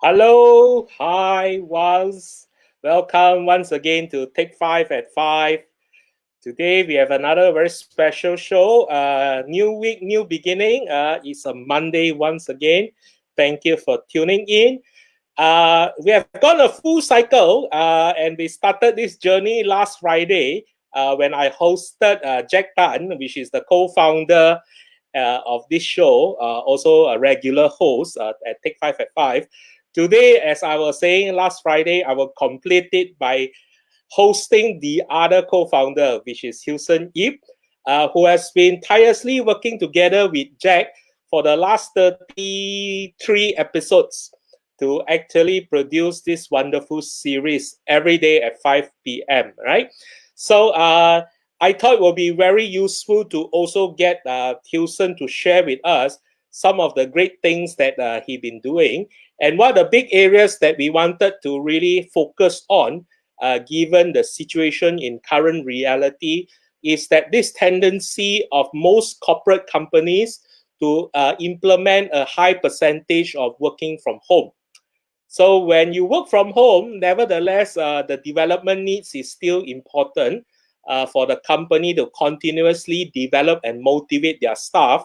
Hello, hi, Waz. Welcome once again to Take 5 at 5. Today we have another very special show. New week, new beginning. It's a Monday once again. Thank you for tuning in. We have gone a full cycle and we started this journey last Friday when I hosted Jack Tan, which is the co-founder of this show, also a regular host at Take 5 at 5. Today, as I was saying last Friday, I will complete it by hosting the other co-founder, which is Hilson Yeap, who has been tirelessly working together with Jack for the last 33 episodes to actually produce this wonderful series every day at 5 p.m., right? So I thought it would be very useful to also get Hilson to share with us some of the great things that he's been doing. And one of the big areas that we wanted to really focus on, given the situation in current reality, is that this tendency of most corporate companies to implement a high percentage of working from home. So when you work from home, nevertheless, the development needs is still important for the company to continuously develop and motivate their staff.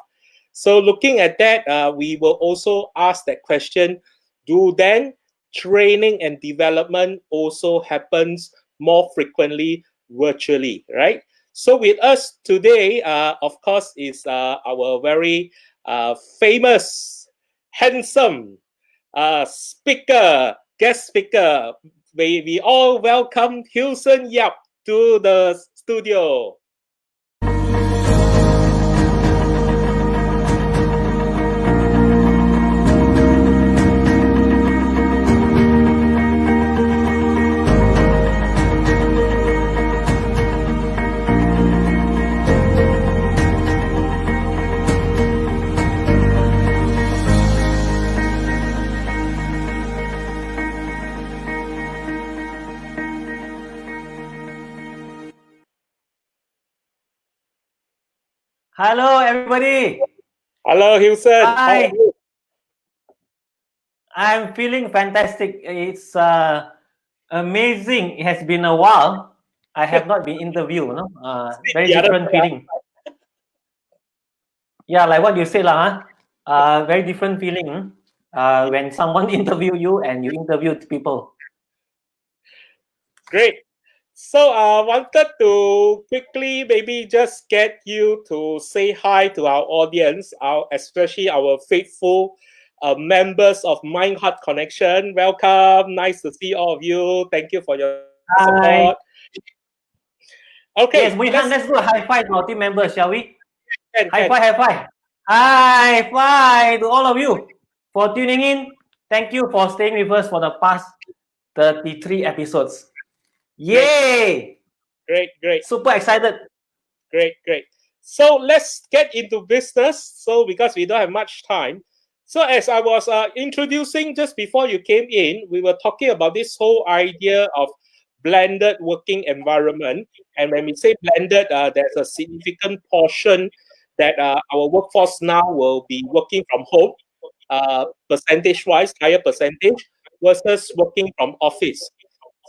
So looking at that, we will also ask that question, do then training and development also happens more frequently virtually, right? So with us today, of course, is our very famous, handsome guest speaker. We all welcome Hilson Yeap to the studio. Hello, everybody. Hello, Hilson. Hi. I'm feeling fantastic. It's amazing. It has been a while. I have not been interviewed. No? Very different feeling. Yeah, like what you said, very different feeling when someone interview you and you interview people. Great. So I wanted to quickly maybe just get you to say hi to our audience, especially our faithful members of Mind Heart Connection. Welcome. Nice to see all of you. Thank you for your support. Okay. Yes, let's do a high five to our team members, shall we? High five, high five. High five to all of you for tuning in. Thank you for staying with us for the past 33 episodes. Yay! Great. Super excited. Great, great. So let's get into business. So because we don't have much time. So as I was introducing just before you came in, we were talking about this whole idea of blended working environment. And when we say blended, there's a significant portion that our workforce now will be working from home, percentage-wise, higher percentage versus working from office.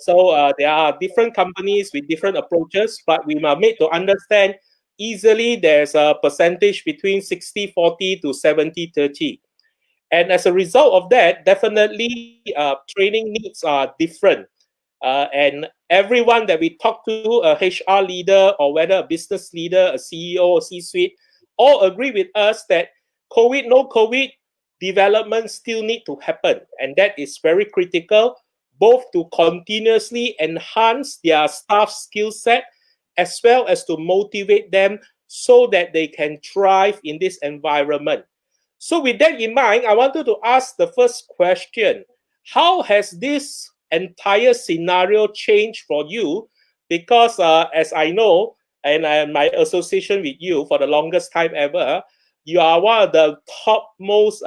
So there are different companies with different approaches, but we are made to understand easily there's a percentage between 60-40 to 70-30. And as a result of that, definitely training needs are different. And everyone that we talk to, a HR leader or whether a business leader, a CEO or C-suite, all agree with us that COVID, no COVID, development still need to happen. And that is very critical, both to continuously enhance their staff skill set, as well as to motivate them so that they can thrive in this environment. So with that in mind, I wanted to ask the first question. How has this entire scenario changed for you? Because as I know, and my association with you for the longest time ever, you are one of the topmost,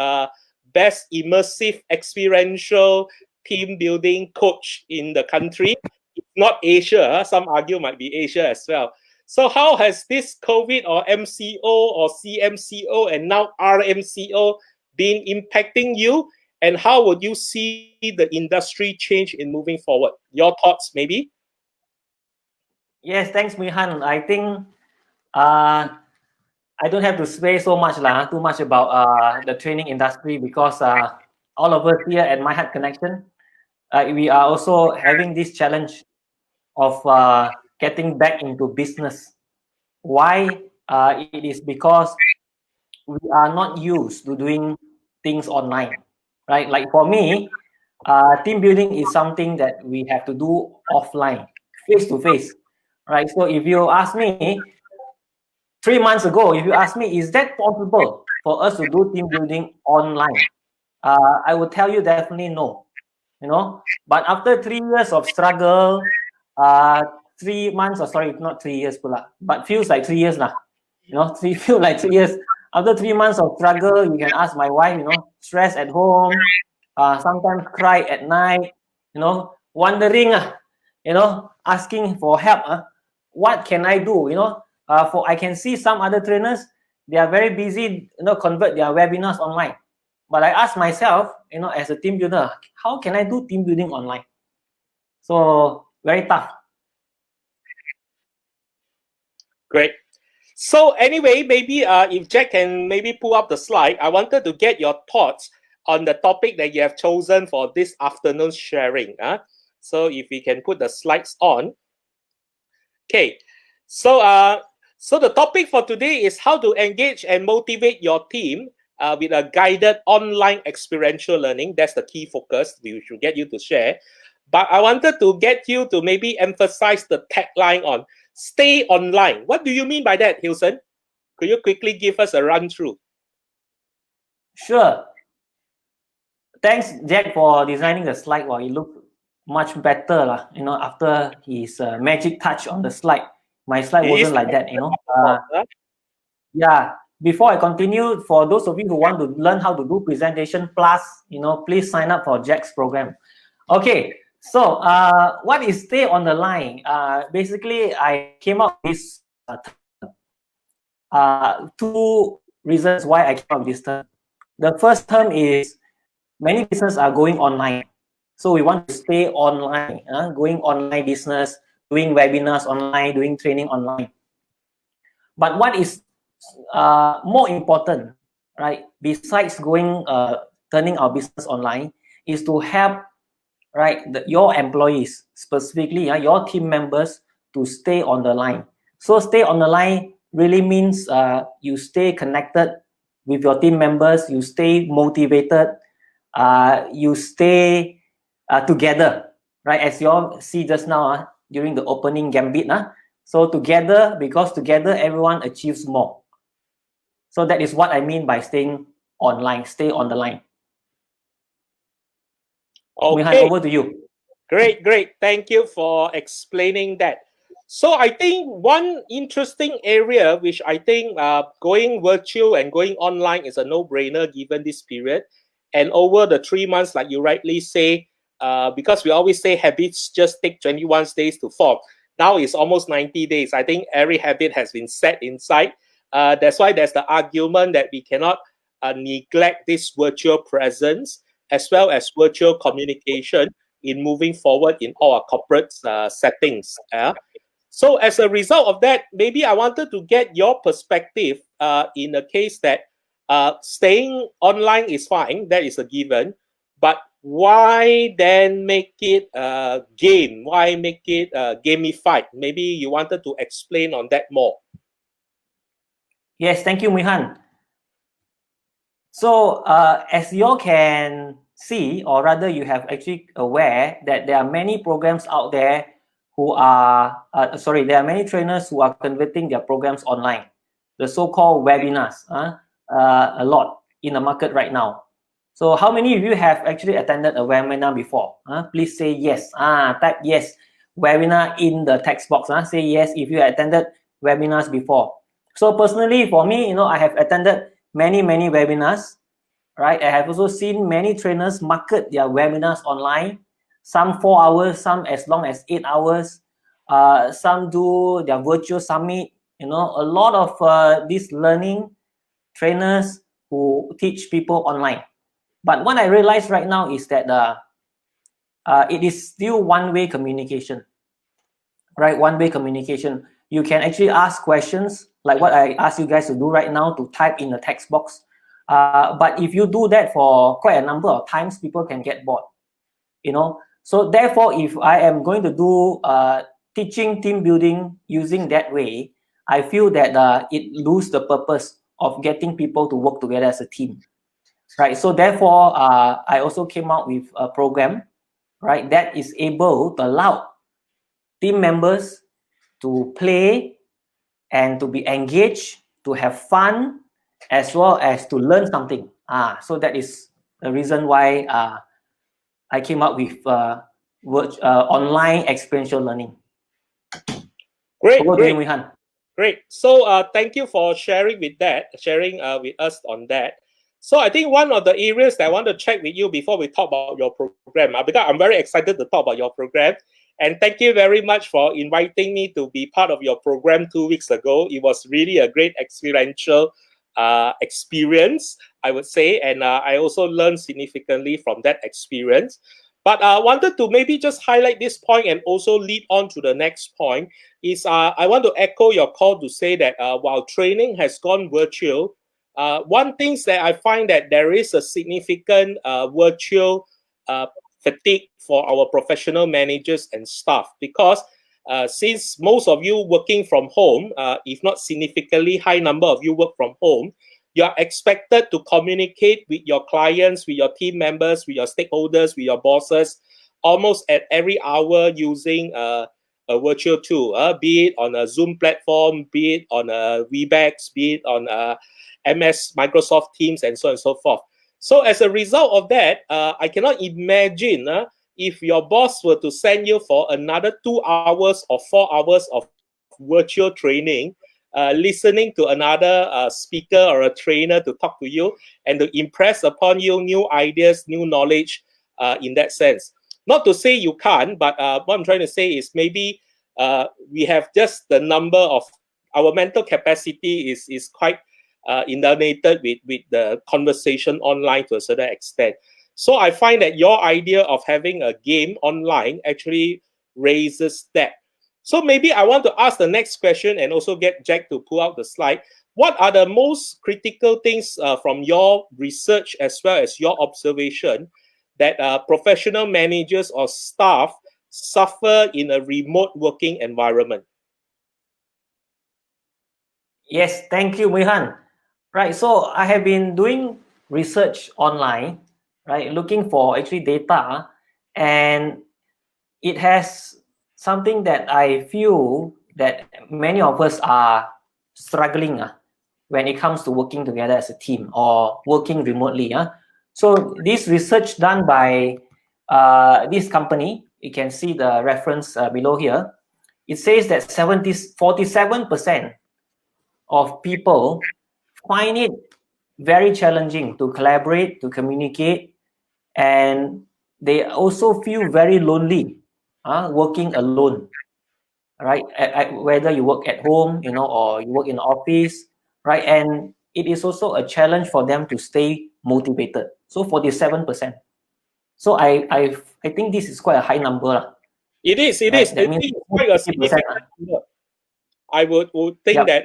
best immersive, experiential team building coach in the country. Not Asia, some argue might be Asia as well. So how has this COVID or MCO or CMCO and now RMCO been impacting you? And how would you see the industry change in moving forward? Your thoughts, maybe? Yes, thanks, Mihan. I think I don't have to say so much too much about the training industry because all of us here at My Heart Connection, we are also having this challenge of getting back into business. Why? It is because we are not used to doing things online, right? Like for me, team building is something that we have to do offline, face to face, right? So if you ask me 3 months ago, if you ask me, is that possible for us to do team building online? I would tell you definitely no, you know. But after 3 years of struggle, 3 months, or sorry, not 3 years, but feels like 3 years now. You know, feel like 3 years. After 3 months of struggle, you can ask my wife, you know, stress at home, sometimes cry at night, you know, wondering, you know, asking for help. What can I do? You know, for I can see some other trainers, they are very busy, you know, convert their webinars online. But I ask myself, you know, as a team builder, how can I do team building online? So very tough. Great. So anyway, maybe if Jack can maybe pull up the slide, I wanted to get your thoughts on the topic that you have chosen for this afternoon's sharing. So if we can put the slides on. Okay. So the topic for today is how to engage and motivate your team with a guided online experiential learning. That's the key focus we should get you to share. But I wanted to get you to maybe emphasize the tagline on stay online. What do you mean by that, Hilson? Could you quickly give us a run through? Sure. Thanks, Jack, for designing the slide. Well, it looked much better, you know, after his magic touch on the slide. My slide wasn't like that, you know. Yeah. Before I continue, for those of you who want to learn how to do presentation plus, you know, please sign up for Jack's program. Okay. So, what is stay on the line? Basically, I came up with this two reasons why I came up with this term. The first term is many businesses are going online. So we want to stay online, going online business, doing webinars online, doing training online. But what is more important, right, besides going, turning our business online, is to help, right, your employees, specifically your team members, to stay on the line. So stay on the line really means you stay connected with your team members, you stay motivated, you stay together, right? As you all see just now during the opening gambit. So together, because together everyone achieves more. So that is what I mean by staying online, stay on the line. Okay. Mihan, over to you. Great, great. Thank you for explaining that. So I think one interesting area which I think going virtual and going online is a no-brainer given this period. And over the 3 months, like you rightly say, because we always say habits just take 21 days to form. Now it's almost 90 days. I think every habit has been set inside. That's why there's the argument that we cannot neglect this virtual presence as well as virtual communication in moving forward in all our corporate settings. So as a result of that, maybe I wanted to get your perspective in a case that staying online is fine, that is a given, but why then make it a game? Why make it gamified? Maybe you wanted to explain on that more. Yes, thank you, Mihan. So as you all can see, or rather you have actually aware that there are many programs out there who are, there are many trainers who are converting their programs online, the so-called webinars, a lot in the market right now. So how many of you have actually attended a webinar before? Please say yes. Type yes, webinar in the text box. Say yes if you attended webinars before. So personally, for me, I have attended many webinars, right? I have also seen many trainers market their webinars online, some 4 hours, some as long as 8 hours, some do their virtual summit. A lot of these learning trainers who teach people online. But what I realize right now is that it is still one-way communication, right? One-way communication. You can actually ask questions like what I ask you guys to do right now, to type in the text box. But if you do that for quite a number of times, people can get bored, So therefore, if I am going to do teaching team building using that way, I feel that it loses the purpose of getting people to work together as a team, right? So therefore, I also came out with a program, right, that is able to allow team members to play and to be engaged, to have fun, as well as to learn something. So that is the reason why I came up with online experiential learning. Great, Over great. to you, Mihan. Great. So thank you for sharing with us on that. So I think one of the areas that I want to check with you before we talk about your program, because I'm very excited to talk about your program. And thank you very much for inviting me to be part of your program 2 weeks ago. It was really a great experiential experience, I would say. And I also learned significantly from that experience. But I wanted to maybe just highlight this point and also lead on to the next point is I want to echo your call to say that while training has gone virtual, one thing that I find that there is a significant virtual fatigue for our professional managers and staff because since most of you working from home, if not significantly high number of you work from home, you are expected to communicate with your clients, with your team members, with your stakeholders, with your bosses, almost at every hour using a virtual tool, be it on a Zoom platform, be it on a Webex, be it on MS Microsoft Teams, and so on and so forth. So as a result of that, I cannot imagine if your boss were to send you for another 2 hours or 4 hours of virtual training, listening to another speaker or a trainer to talk to you and to impress upon you new ideas, new knowledge in that sense. Not to say you can't, but what I'm trying to say is maybe we have just the number of our mental capacity is quite inundated with the conversation online to a certain extent. So I find that your idea of having a game online actually raises that. So maybe I want to ask the next question and also get Jack to pull out the slide. What are the most critical things from your research as well as your observation that professional managers or staff suffer in a remote working environment? Yes, thank you, Mihan. Right, so I have been doing research online, right, looking for actually data, and it has something that I feel that many of us are struggling when it comes to working together as a team or working remotely. So this research done by this company, you can see the reference below here. it says that 47% of people find it very challenging to collaborate, to communicate, and they also feel very lonely working alone, right? Whether you work at home, or you work in the office, right? And it is also a challenge for them to stay motivated. So 47%. So I think this is quite a high number, It is. It is. right? That It means is quite a 50%. significant number. I would think Yep. that,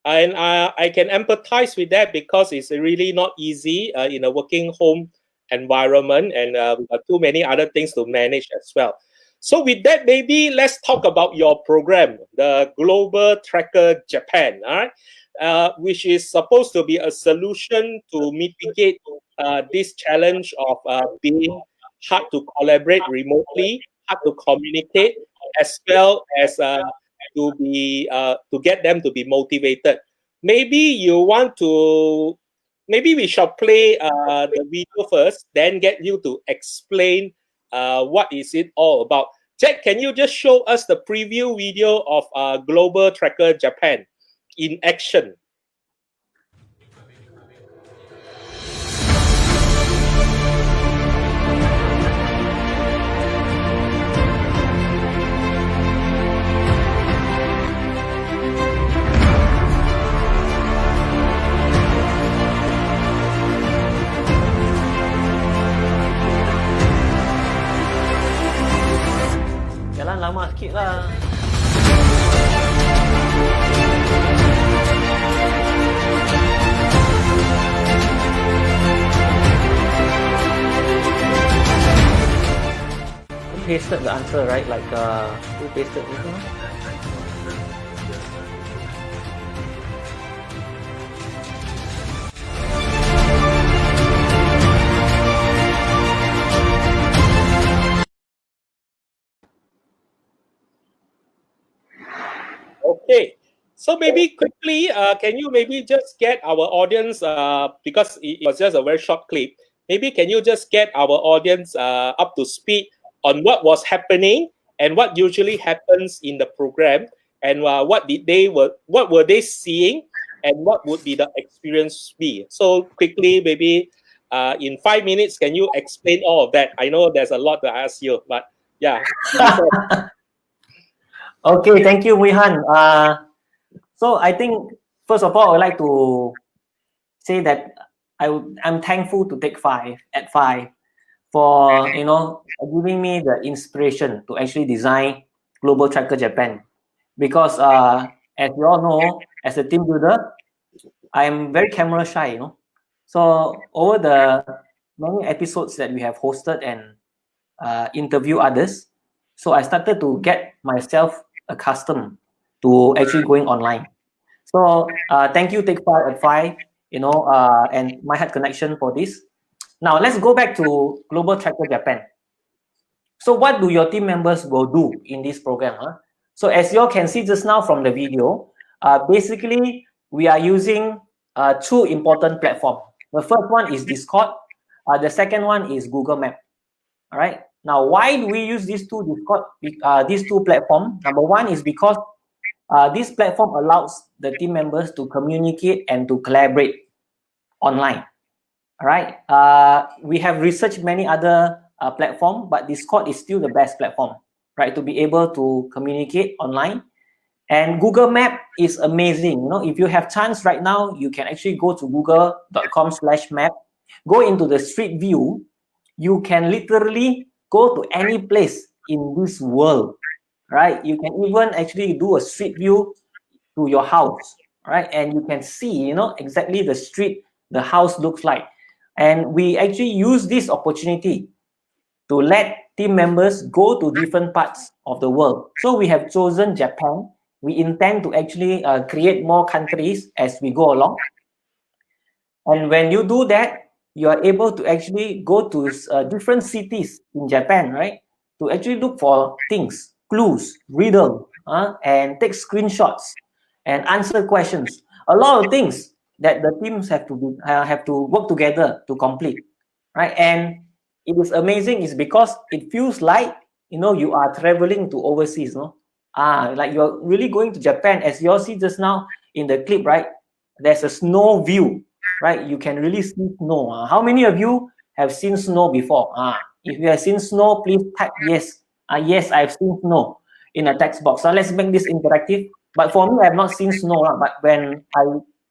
and I can empathize with that because it's really not easy in a working home environment, and we've got too many other things to manage as well. So with that, maybe let's talk about your program, the Global Tracker Japan, all right, which is supposed to be a solution to mitigate this challenge of being hard to collaborate remotely, hard to communicate, as well as to get them to be motivated. Maybe you want to. Maybe we shall play the video first, then get you to explain what is it all about. Jack, can you just show us the preview video of Global Tracker Japan in action? Jalan lama sikit lah. Who pasted the answer, right? Like who pasted this one? Okay. So maybe quickly, can you maybe just get our audience, because it was just a very short clip, maybe can you just get our audience up to speed on what was happening and what usually happens in the program, and what were they seeing, and what would be the experience be? So quickly, maybe in 5 minutes, can you explain all of that? I know there's a lot to ask you, but yeah. Okay, thank you, Wihan. So I think first of all, I would like to say that I'm thankful to Take 5 at 5 for giving me the inspiration to actually design Global Tracker Japan, because as you all know, as a team builder, I'm very camera shy. So over the many episodes that we have hosted and interview others, so I started to get myself accustomed to actually going online. So thank you, Take 5 at 5, and My Heart Connection for this. Now let's go back to Global Tracker Japan. So what do your team members will do in this program? So as you all can see just now from the video, basically we are using two important platforms. The first one is Discord. The second one is Google Map. All right. Now, why do we use these two platforms? Number one is because this platform allows the team members to communicate and to collaborate online. All right. We have researched many other platforms, but Discord is still the best platform, right, to be able to communicate online. And Google Map is amazing. If you have chance right now, you can actually go to google.com/map, go into the street view. You can literally go to any place in this world, right? You can even actually do a street view to your house, right? And you can see, exactly the street, the house looks like. And we actually use this opportunity to let team members go to different parts of the world. So we have chosen Japan. We intend to actually create more countries as we go along. And when you do that, you are able to actually go to different cities in Japan, right? To actually look for things, clues, riddle, and take screenshots and answer questions. A lot of things that the teams have to work together to complete, right? And it is amazing is because it feels like you are traveling to overseas, Like you're really going to Japan, as you all see just now in the clip, right? There's a snow view, right? You can really see snow. How many of you have seen snow before? If you have seen snow, please type yes. Yes, I've seen snow in a text box. So let's make this interactive. But for me, I have not seen snow. But when I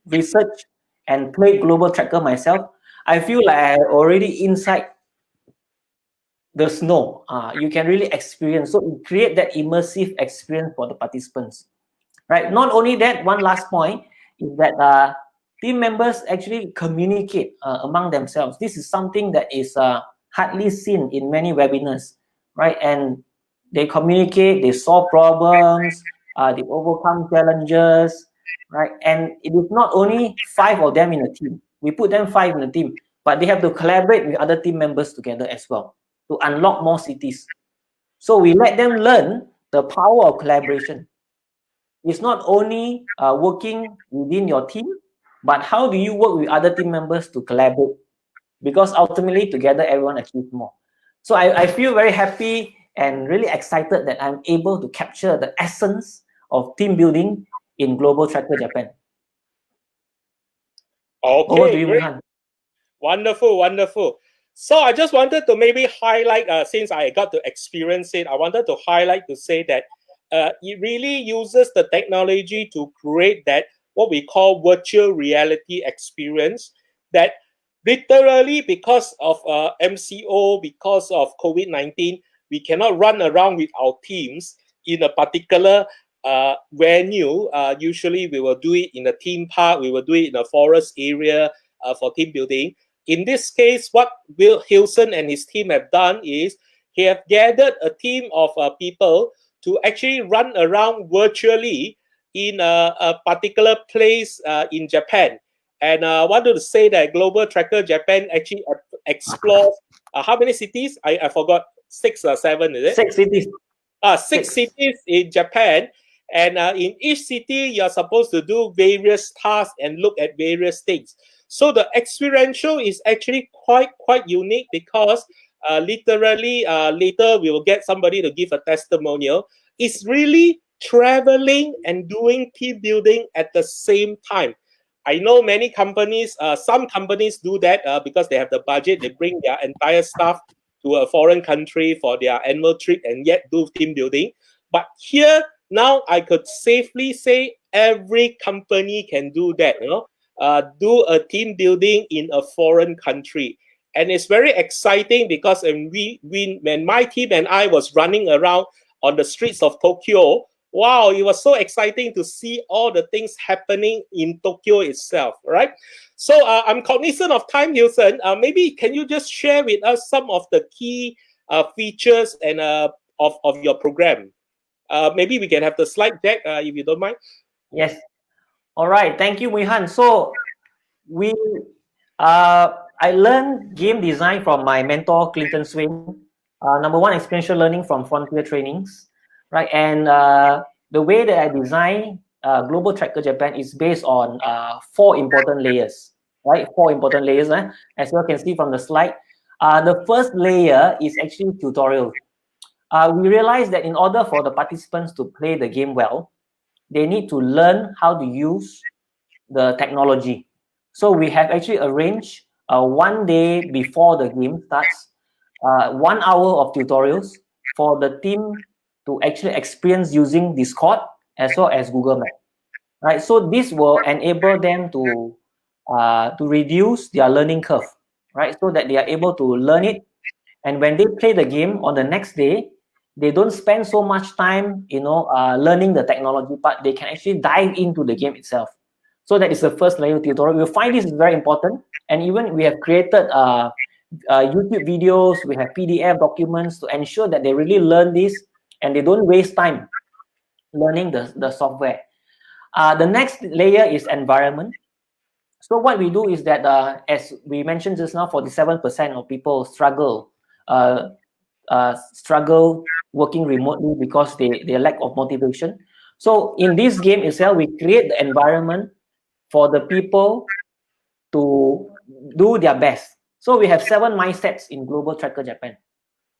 research and play Global Tracker myself, I feel like I already inside the snow. You can really experience. So it create that immersive experience for the participants, right? Not only that, one last point is that team members actually communicate among themselves. This is something that is hardly seen in many webinars, right? And they communicate, they solve problems, they overcome challenges, right? And it is not only 5 of them in a team. We put them 5 in a team, but they have to collaborate with other team members together as well to unlock more cities. So we let them learn the power of collaboration. It's not only working within your team, but how do you work with other team members to collaborate? Because ultimately, together, everyone achieves more. So I feel very happy and really excited that I'm able to capture the essence of team building in Global Tracker Japan. Over to Okay, you, great. Mihan. Wonderful, wonderful. So I just wanted to maybe highlight, since I got to experience it, I wanted to highlight to say that it really uses the technology to create that what we call virtual reality experience that literally because of MCO, because of COVID-19, we cannot run around with our teams in a particular venue. Usually we will do it in a theme park, we will do it in a forest area for team building. In this case, what Will Hilson and his team have done is he have gathered a team of people to actually run around virtually in a particular place in Japan. And I wanted to say that Global Tracker Japan actually explores how many cities? I forgot, 6 or 7, is it? 6 cities. 6 cities in Japan. And in each city, you're supposed to do various tasks and look at various things. So the experiential is actually quite unique because literally later we will get somebody to give a testimonial. It's really traveling and doing team building at the same time. I know many companies, some companies do that because they have the budget. They bring their entire staff to a foreign country for their annual trip and yet do team building. But here, now I could safely say every company can do that, do a team building in a foreign country. And it's very exciting because when my team and I was running around on the streets of Tokyo, wow, it was so exciting to see all the things happening in Tokyo itself, right? So I'm cognizant of time, Hilson. Maybe can you just share with us some of the key features and of your program? Maybe we can have the slide deck if you don't mind. Yes. All right. Thank you, Mihan. So I learned game design from my mentor, Clinton Swain. Number one, experiential learning from Frontier Trainings, right? And the way that I design Global Tracker Japan is based on 4 important layers, right? 4 important layers, as you can see from the slide. The first layer is actually tutorial. We realized that in order for the participants to play the game well, they need to learn how to use the technology. So we have actually arranged one day before the game starts, 1 hour of tutorials for the team to actually experience using Discord as well as Google Map. Right. So this will enable them to reduce their learning curve, right? So that they are able to learn it, and when they play the game on the next day, they don't spend so much time, learning the technology part. They can actually dive into the game itself. So that is the first layer tutorial. You'll find this is very important. And even we have created YouTube videos, we have PDF documents to ensure that they really learn this and they don't waste time learning the software. The next layer is environment. So what we do is that, as we mentioned just now, 47% of people struggle working remotely because they lack of motivation. So in this game itself, we create the environment for the people to do their best. So we have 7 mindsets in Global Tracker Japan.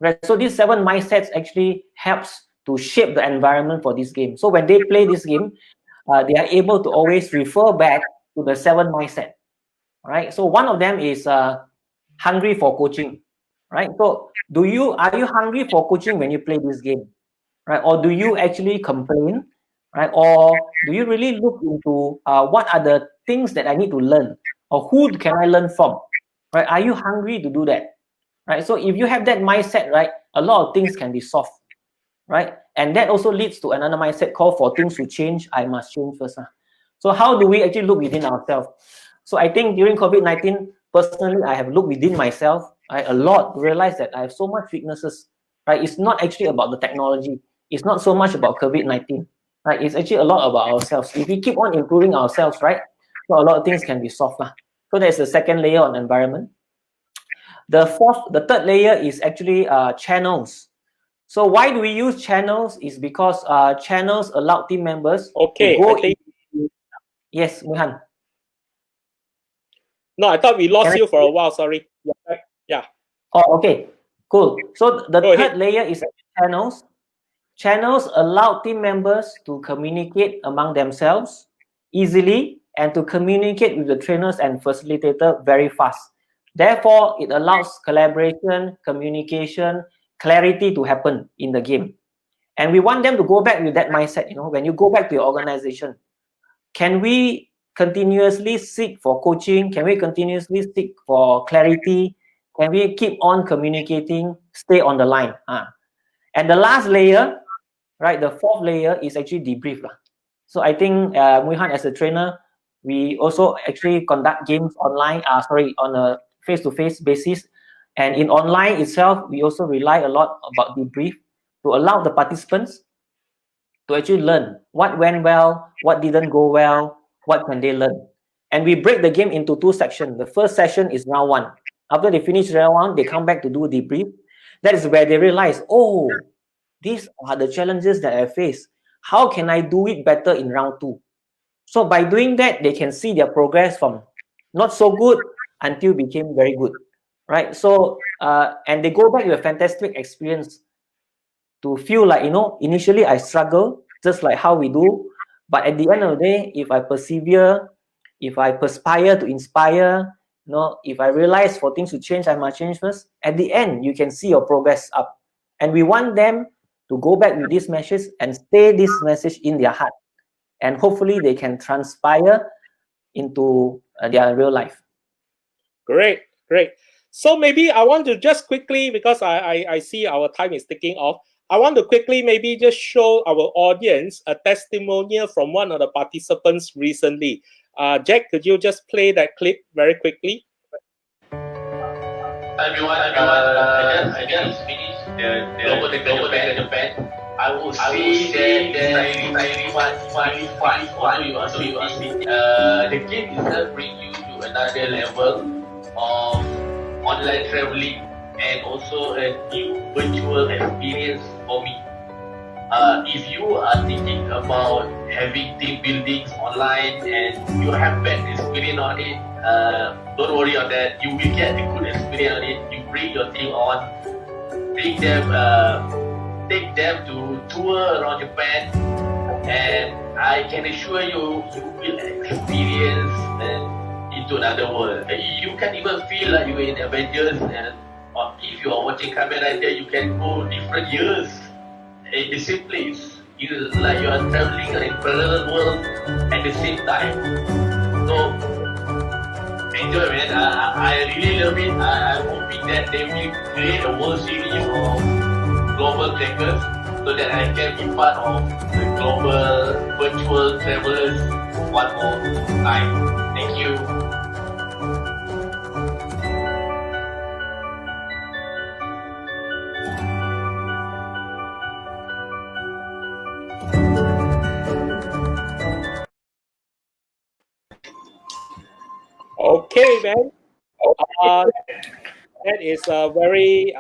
Right. So these 7 mindsets actually helps to shape the environment for this game. So when they play this game, they are able to always refer back to the 7 mindset, right? So one of them is hungry for coaching, right? So are you hungry for coaching when you play this game, right? Or do you actually complain, right? Or do you really look into what are the things that I need to learn, or who can I learn from, right? Are you hungry to do that, right? So if you have that mindset, right, a lot of things can be solved, right? And that also leads to another mindset called for things to change, I must change first. So how do we actually look within ourselves? So I think during COVID-19, personally, I have looked within myself, right, a lot to realize that I have so much weaknesses, right? It's not actually about the technology. It's not so much about COVID-19, right? It's actually a lot about ourselves. If we keep on improving ourselves, right, so a lot of things can be solved. So there's the second layer on environment. The third layer is actually channels. So why do we use channels? Is because channels allow team members to Okay, go I think. Yes, Muhan. No, I thought we lost Can I? you for a while. Sorry. Yeah. Oh, okay, cool. So the Go third ahead. layer is channels. Channels allow team members to communicate among themselves easily and to communicate with the trainers and facilitator very fast. Therefore, it allows collaboration, communication, clarity to happen in the game. And we want them to go back with that mindset. When you go back to your organization, can we continuously seek for coaching? Can we continuously seek for clarity? Can we keep on communicating, stay on the line? And the last layer, right, the fourth layer is actually debrief. So I think Muihan, as a trainer, we also actually conduct games online, on a face-to-face basis. And in online itself, we also rely a lot about debrief to allow the participants to actually learn what went well, what didn't go well, what can they learn. And we break the game into two sections. The first session is round one. After they finish round one, they come back to do a debrief. That is where they realize, oh, these are the challenges that I face. How can I do it better in round two? So by doing that, they can see their progress from not so good until became very good, right? So and they go back with a fantastic experience to feel like, initially I struggle, just like how we do, but at the end of the day, if I persevere, if I perspire to inspire, if I realize for things to change, I must change first. At the end, you can see your progress up. And we want them to go back with this message and stay this message in their heart. And hopefully they can transpire into their real life. Great. So maybe I want to just quickly, because I see our time is ticking off, I want to quickly maybe just show our audience a testimonial from one of the participants recently. Jack, could you just play that clip very quickly? Everyone, I just finished the Global Tech Japan. I will say that it's really fun, although you are so busy. The game itself brings you to another level of online traveling and also a new virtual experience for me. If you are thinking about having team buildings online and you have bad experience on it, don't worry on that. You will get a good experience on it. You bring your team on, take them to tour around Japan, and I can assure you, you will experience into another world. You can even feel like you're in Avengers, and if you are watching Kamen Rider, you can go different years in the same place. It's like you are traveling in a parallel world at the same time. So enjoy, man. I really love it. I'm hoping that they will create a world series of global trackers so that I can be part of the global virtual travelers one more time. Thank you. Okay, man. That is a very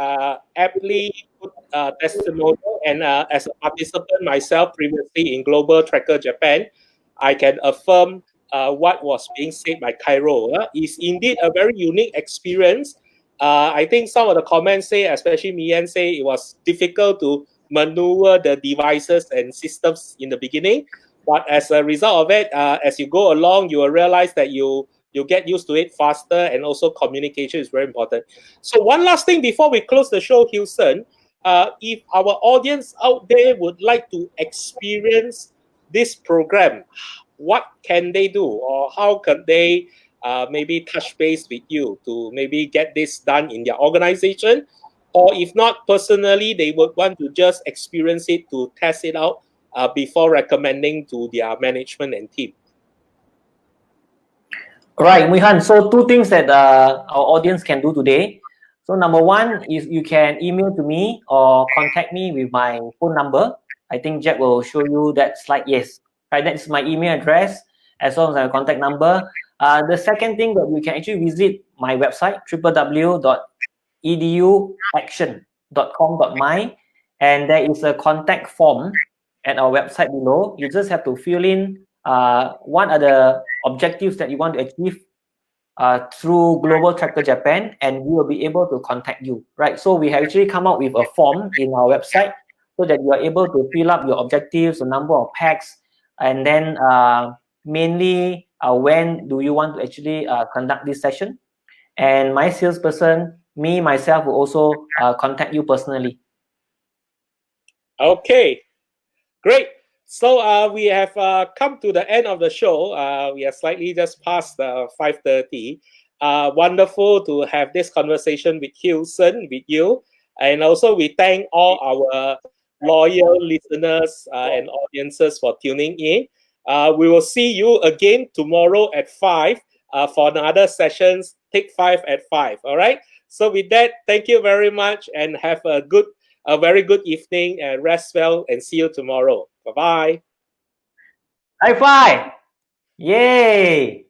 aptly put testimonial. And as a participant myself previously in Global Tracker Japan, I can affirm what was being said by Cairo. Is indeed a very unique experience. I think some of the comments say, especially Mian say, it was difficult to maneuver the devices and systems in the beginning. But as a result of it, as you go along, you will realize that you get used to it faster, and also communication is very important. So one last thing before we close the show, Hilson, if our audience out there would like to experience this program, what can they do, or how can they maybe touch base with you to maybe get this done in their organization? Or if not personally, they would want to just experience it to test it out before recommending to their management and team. Right, Mihan. So two things that our audience can do today. So number one is you can email to me or contact me with my phone number. I think Jack will show you that slide. Yes, right. That's my email address as well as my contact number. The second thing that you can actually visit my website www.eduaction.com.my, and there is a contact form at our website below. You just have to fill in what are the objectives that you want to achieve through Global Tractor Japan, and we will be able to contact you, right? So we have actually come up with a form in our website so that you are able to fill up your objectives, the number of packs, and then mainly when do you want to actually conduct this session. And my salesperson, myself, will also contact you personally. Okay, great. So we have come to the end of the show. We are slightly just past 5:30. Wonderful to have this conversation with Hilson, with you. And also we thank all our loyal listeners and audiences for tuning in. We will see you again tomorrow at 5 for another sessions, Take 5 at 5. All right. So with that, thank you very much and have a very good evening, and rest well, and see you tomorrow. Bye-bye. High five! Yay!